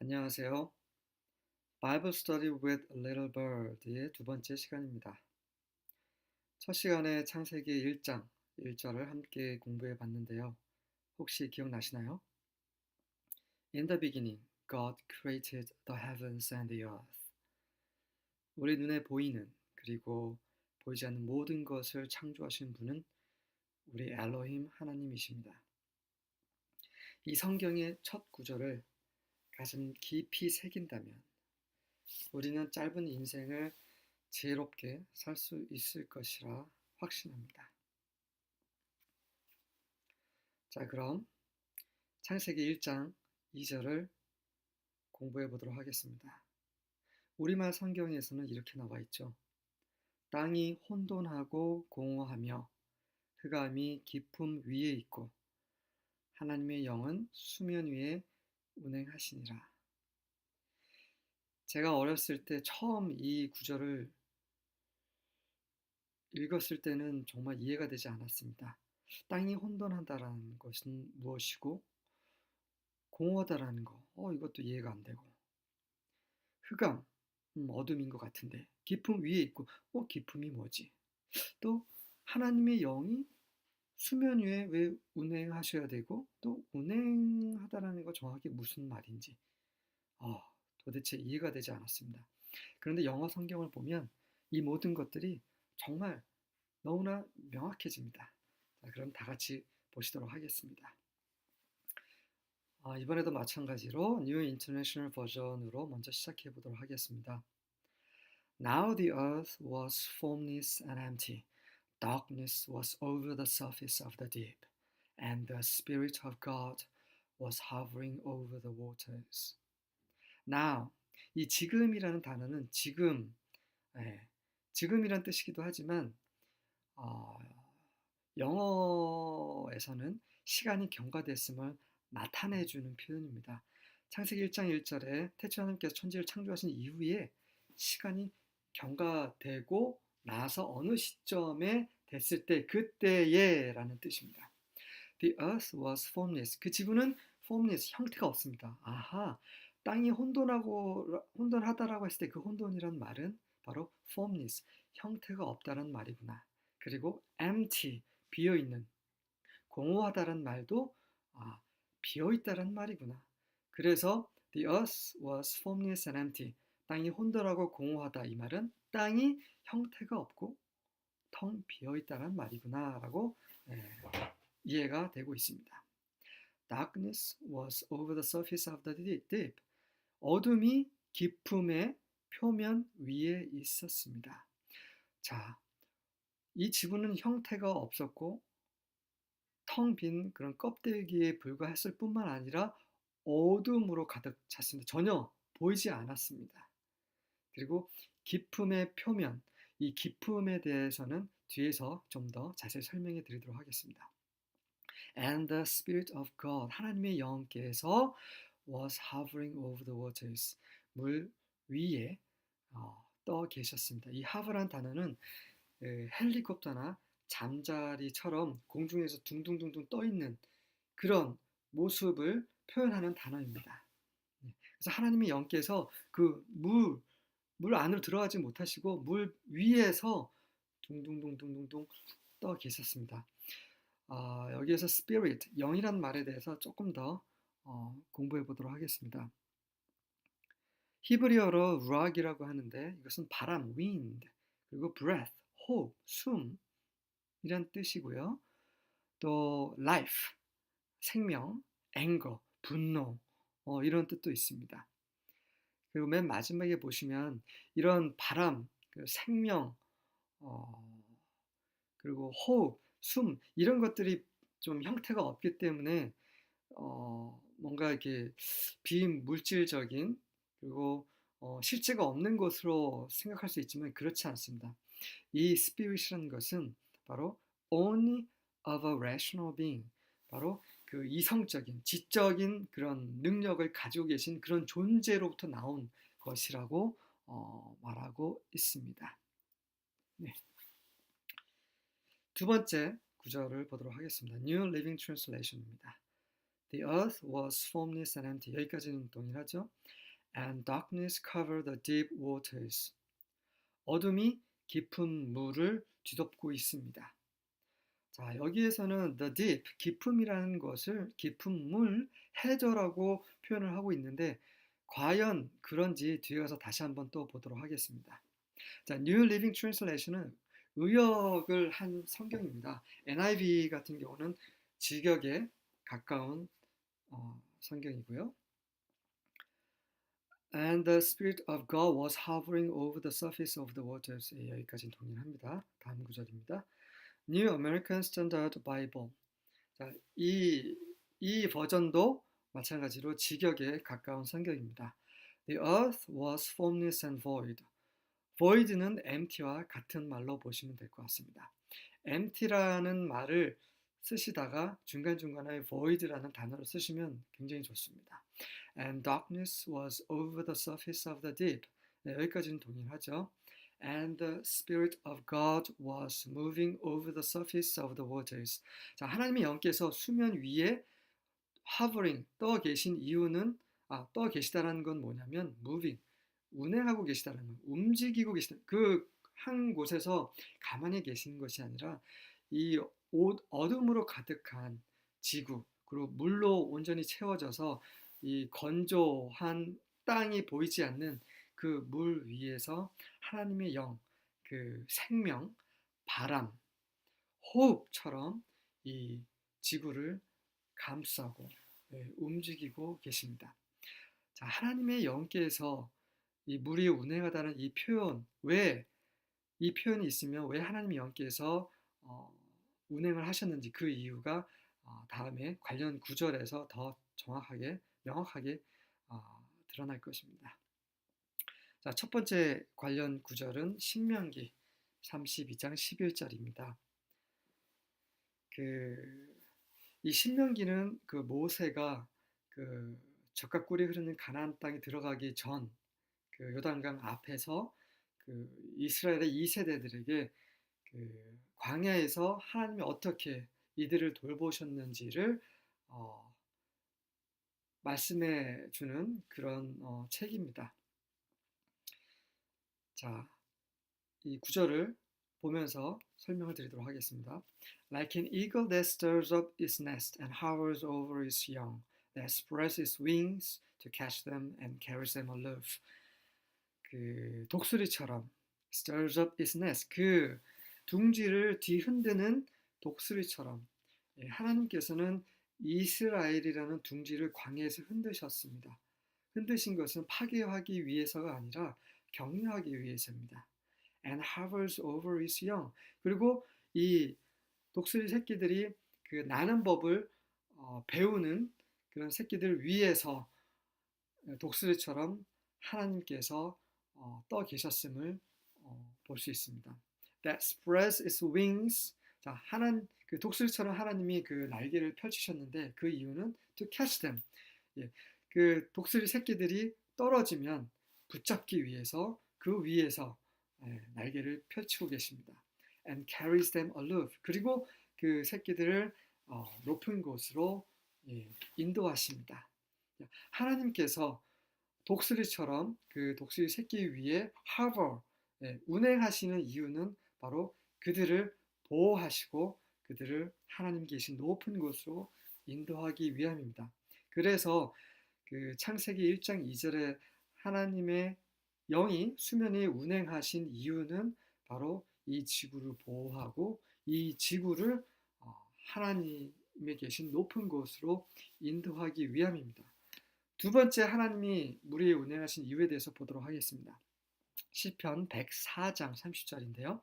안녕하세요. Bible Study with a Little Bird의 두 번째 시간입니다. 첫 시간에 창세기 1장 1절을 함께 공부해 봤는데요. 혹시 기억나시나요? In the beginning, God created the heavens and the earth. 우리 눈에 보이는 그리고 보이지 않는 모든 것을 창조하신 분은 우리 엘로힘 하나님이십니다. 이 성경의 첫 구절을 가슴 깊이 새긴다면 우리는 짧은 인생을 지혜롭게 살 수 있을 것이라 확신합니다. 자, 그럼 창세기 1장 2절을 공부해 보도록 하겠습니다. 우리말 성경에서는 이렇게 나와 있죠. 땅이 혼돈하고 공허하며 흑암이 깊음 위에 있고 하나님의 영은 수면 위에 운행하시니라. 제가 어렸을 때 처음 이 구절을 읽었을 때는 정말 이해가 되지 않았습니다. 땅이 혼돈하다라는 것은 무엇이고 공허하다라는 거, 이것도 이해가 안 되고 흑암, 어둠인 것 같은데 깊음 위에 있고, 깊음이 뭐지? 또 하나님의 영이 수면 위에 왜 운행하셔야 되고 또 운행하다라는 거 정확히 무슨 말인지 도대체 이해가 되지 않았습니다. 그런데 영어 성경을 보면 이 모든 것들이 정말 너무나 명확해집니다. 자, 그럼 다 같이 보시도록 하겠습니다. 이번에도 마찬가지로 New International Version으로 먼저 시작해 보도록 하겠습니다. Now the earth was formless and empty. Darkness was over the surface of the deep, and the Spirit of God was hovering over the waters. Now, 이 지금이라는 단어는 지금이란 뜻이기도 하지만 영어에서는 시간이 경과됐음을 나타내주는 표현입니다. 창세기 1장 1절에 태초 하나님께서 천지를 창조하신 이후에 시간이 경과되고 나서 어느 시점에 됐을 때 그때에 라는 뜻입니다. The earth was formless. 그 지구는 formless, 형태가 없습니다. 아하, 땅이 혼돈하다라고 했을 때 그 혼돈이란 말은 바로 formless, 형태가 없다는 말이구나. 그리고 empty, 비어있는, 공허하다는 말도 비어있다는 말이구나. 그래서 the earth was formless and empty. 땅이 혼돈하고 공허하다 이 말은 땅이 형태가 없고 텅 비어있다는 말이구나 라고 이해가 되고 있습니다. Darkness was over the surface of the deep. 어둠이 깊음의 표면 위에 있었습니다. 자, 이 지구는 형태가 없었고 텅 빈 그런 껍데기에 불과했을 뿐만 아니라 어둠으로 가득 찼습니다. 전혀 보이지 않았습니다. 그리고 깊음의 표면, 이 깊음에 대해서는 뒤에서 좀 더 자세히 설명해 드리도록 하겠습니다. And the Spirit of God, 하나님의 영께서 was hovering over the waters, 물 위에 떠 계셨습니다. 이 hover란 단어는 헬리콥터나 잠자리처럼 공중에서 둥둥둥둥 떠 있는 그런 모습을 표현하는 단어입니다. 그래서 하나님의 영께서 그 물 안으로 들어가지 못하시고 물 위에서 둥둥둥둥둥둥 떠 계셨습니다. 여기에서 spirit, 영이란 말에 대해서 조금 더 공부해 보도록 하겠습니다. 히브리어로 ruach이라고 하는데 이것은 바람, wind, 그리고 breath, 호흡, 숨 이란 뜻이고요. 또 life, 생명, anger, 분노 이런 뜻도 있습니다. 그리고 맨 마지막에 보시면 이런 바람, 생명, 그리고 호흡, 숨 이런 것들이 좀 형태가 없기 때문에 뭔가 이렇게 비물질적인 그리고 실제가 없는 것으로 생각할 수 있지만 그렇지 않습니다. 이 spirit이라는 것은 바로 only of a rational being, 바로 그 이성적인, 지적인 그런 능력을 가지고 계신 그런 존재로부터 나온 것이라고 말하고 있습니다. 네. 두 번째 구절을 보도록 하겠습니다. New Living Translation입니다. The earth was formless and empty. 여기까지는 동일하죠. And darkness covered the deep waters. 어둠이 깊은 물을 뒤덮고 있습니다. 자, 여기에서는 the deep, 깊음이라는 것을 깊은 물, 해저라고 표현을 하고 있는데 과연 그런지 뒤에 가서 다시 한번 또 보도록 하겠습니다. 자, New Living Translation은 의역을 한 성경입니다. NIV 같은 경우는 직역에 가까운 성경이고요. And the Spirit of God was hovering over the surface of the waters. 여기까지는 동일합니다. 다음 구절입니다. New American Standard Bible. 자, 이 버전도 마찬가지로 직역에 가까운 성경입니다. The earth was formless and void. void는 empty와 같은 말로 보시면 될 것 같습니다. empty라는 말을 쓰시다가 중간중간에 void라는 단어를 쓰시면 굉장히 좋습니다. And darkness was over the surface of the deep. 네, 여기까지는 동일하죠. And the Spirit of God was moving over the surface of the waters. 자, 하나님의 영께서 수면 위에 hovering, 떠 계신 이유는 떠 계시다라는 건 뭐냐면 moving, 운행하고 계시다는 거, 움직이고 계시다. 그 한 곳에서 가만히 계시는 것이 아니라 이 어둠으로 가득한 지구, 그리고 물로 온전히 채워져서 이 건조한 땅이 보이지 않는 그 물 위에서 하나님의 영, 그 생명, 바람, 호흡처럼 이 지구를 감싸고 움직이고 계십니다. 자, 하나님의 영께서 이 물이 운행하다는 이 표현, 왜 이 표현이 있으면 왜 하나님의 영께서 운행을 하셨는지 그 이유가 다음에 관련 구절에서 더 정확하게, 명확하게 드러날 것입니다. 자, 첫 번째 관련 구절은 신명기 32장 11절입니다. 이 신명기는 그 모세가 그 젖과 꿀이 흐르는 가나안 땅에 들어가기 전 그 요단강 앞에서 그 이스라엘의 2세대들에게 그 광야에서 하나님이 어떻게 이들을 돌보셨는지를 말씀해 주는 그런 책입니다. 자, 이 구절을 보면서 설명을 드리도록 하겠습니다. Like an eagle that stirs up its nest and hovers over its young, that spreads its wings to catch them and carries them aloof. 그 독수리처럼 stirs up its nest, 그 둥지를 뒤흔드는 독수리처럼 하나님께서는 이스라엘이라는 둥지를 광야에서 흔드셨습니다. 흔드신 것은 파괴하기 위해서가 아니라 격려하기 위해서입니다. And hovers over its young. 그리고 이 독수리 새끼들이 그 나는 법을 배우는 그런 새끼들 위에서 독수리처럼 하나님께서 떠 계셨음을 볼 수 있습니다. That spreads its wings. 자, 그 독수리처럼 하나님이 그 날개를 펼치셨는데 그 이유는 to catch them. 그 독수리 새끼들이 떨어지면 붙잡기 위해서 그 위에서 날개를 펼치고 계십니다. And carries them aloof. 그리고 그 새끼들을 높은 곳으로 인도하십니다. 하나님께서 독수리처럼 그 독수리 새끼 위에 hover, 운행하시는 이유는 바로 그들을 보호하시고 그들을 하나님 계신 높은 곳으로 인도하기 위함입니다. 그래서 그 창세기 1장 2절에 하나님의 영이 수면에 운행하신 이유는 바로 이 지구를 보호하고 이 지구를 하나님의 계신 높은 곳으로 인도하기 위함입니다. 두 번째 하나님이 물 위에 운행하신 이유에 대해서 보도록 하겠습니다. 시편 104장 30절인데요.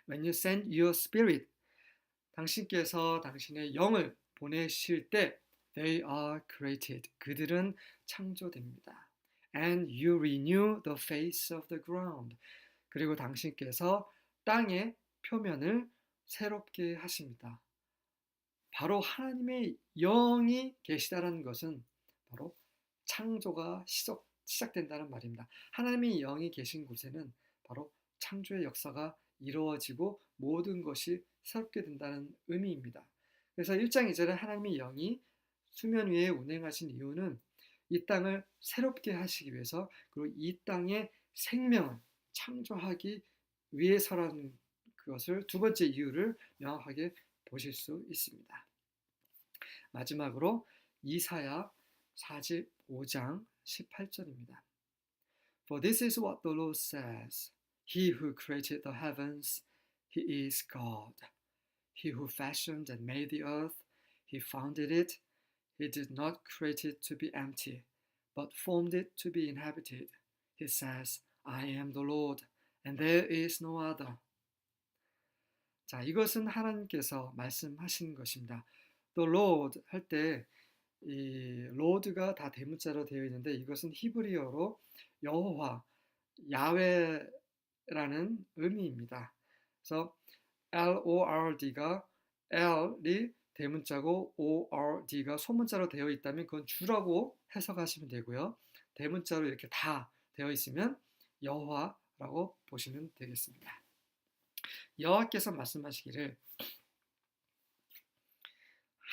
When you send your spirit, 당신께서 당신의 영을 보내실 때 they are created, 그들은 창조됩니다. And you renew the face of the ground, 그리고 당신께서 땅의 표면을 새롭게 하십니다. 바로 하나님의 영이 계시다는 것은 바로 창조가 시작된다는 말입니다. 하나님의 영이 계신 곳에는 바로 창조의 역사가 이루어지고 모든 것이 새롭게 된다는 의미입니다. 그래서 1장 2절에 하나님의 영이 수면 위에 운행하신 이유는 이 땅을 새롭게 하시기 위해서, 그리고 이 땅에 생명을 창조하기 위해서라는 그것을 두 번째 이유를 명확하게 보실 수 있습니다. 마지막으로 이사야 45장 18절입니다. For this is what the Lord says. He who created the heavens, he is God. He who fashioned and made the earth, he founded it. He did not create it to be empty, but formed it to be inhabited. He says, I am the Lord, and there is no other. 자, 이것은 하나님께서 말씀하신 것입니다. The Lord 할 때 이 Lord가 다 대문자로 되어 있는데 이것은 히브리어로 여호와, 야훼라는 의미입니다. 그래서 Lord가 L이 대문자고 ORD가 소문자로 되어 있다면 그건 주라고 해석하시면 되고요. 대문자로 이렇게 다 되어 있으면 여호와라고 보시면 되겠습니다. 여호와께서 말씀하시기를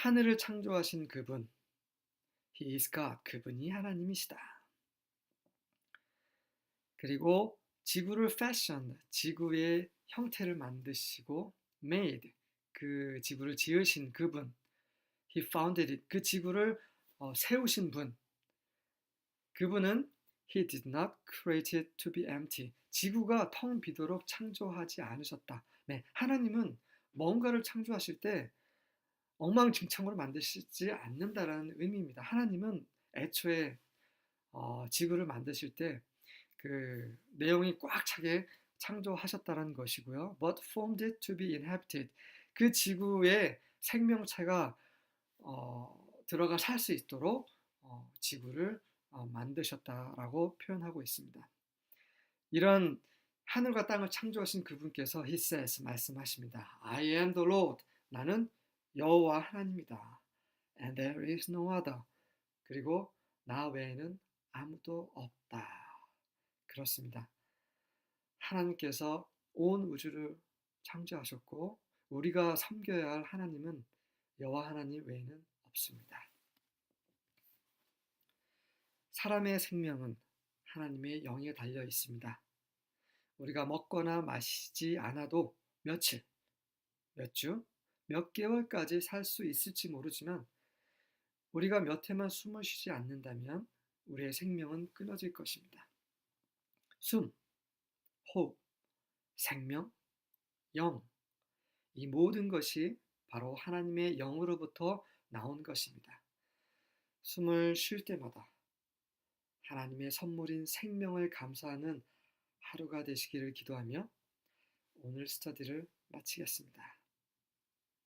하늘을 창조하신 그분, He is God, 그분이 하나님이시다. 그리고 지구를 fashion, 지구의 형태를 만드시고 made, 그 지구를 지으신 그분, He founded it, 그 지구를 세우신 분, 그분은 He did not create it to be empty, 지구가 텅 비도록 창조하지 않으셨다. 네, 하나님은 뭔가를 창조하실 때 엉망진창으로 만드시지 않는다라는 의미입니다. 하나님은 애초에 지구를 만드실 때 그 내용이 꽉 차게 창조하셨다는 것이고요. But formed it to be inhabited. 그 지구에 생명체가 들어가 살 수 있도록 지구를 만드셨다라고 표현하고 있습니다. 이런 하늘과 땅을 창조하신 그분께서 He says 말씀하십니다. I am the Lord. 나는 여호와 하나님이다. And there is no other. 그리고 나 외에는 아무도 없다. 그렇습니다. 하나님께서 온 우주를 창조하셨고 우리가 섬겨야 할 하나님은 여호와 하나님 외에는 없습니다. 사람의 생명은 하나님의 영에 달려 있습니다. 우리가 먹거나 마시지 않아도 며칠, 몇 주, 몇 개월까지 살 수 있을지 모르지만 우리가 몇 해만 숨을 쉬지 않는다면 우리의 생명은 끊어질 것입니다. 숨, 호흡, 생명, 영, 이 모든 것이 바로 하나님의 영으로부터 나온 것입니다. 숨을 쉴 때마다 하나님의 선물인 생명을 감사하는 하루가 되시기를 기도하며 오늘 스터디를 마치겠습니다.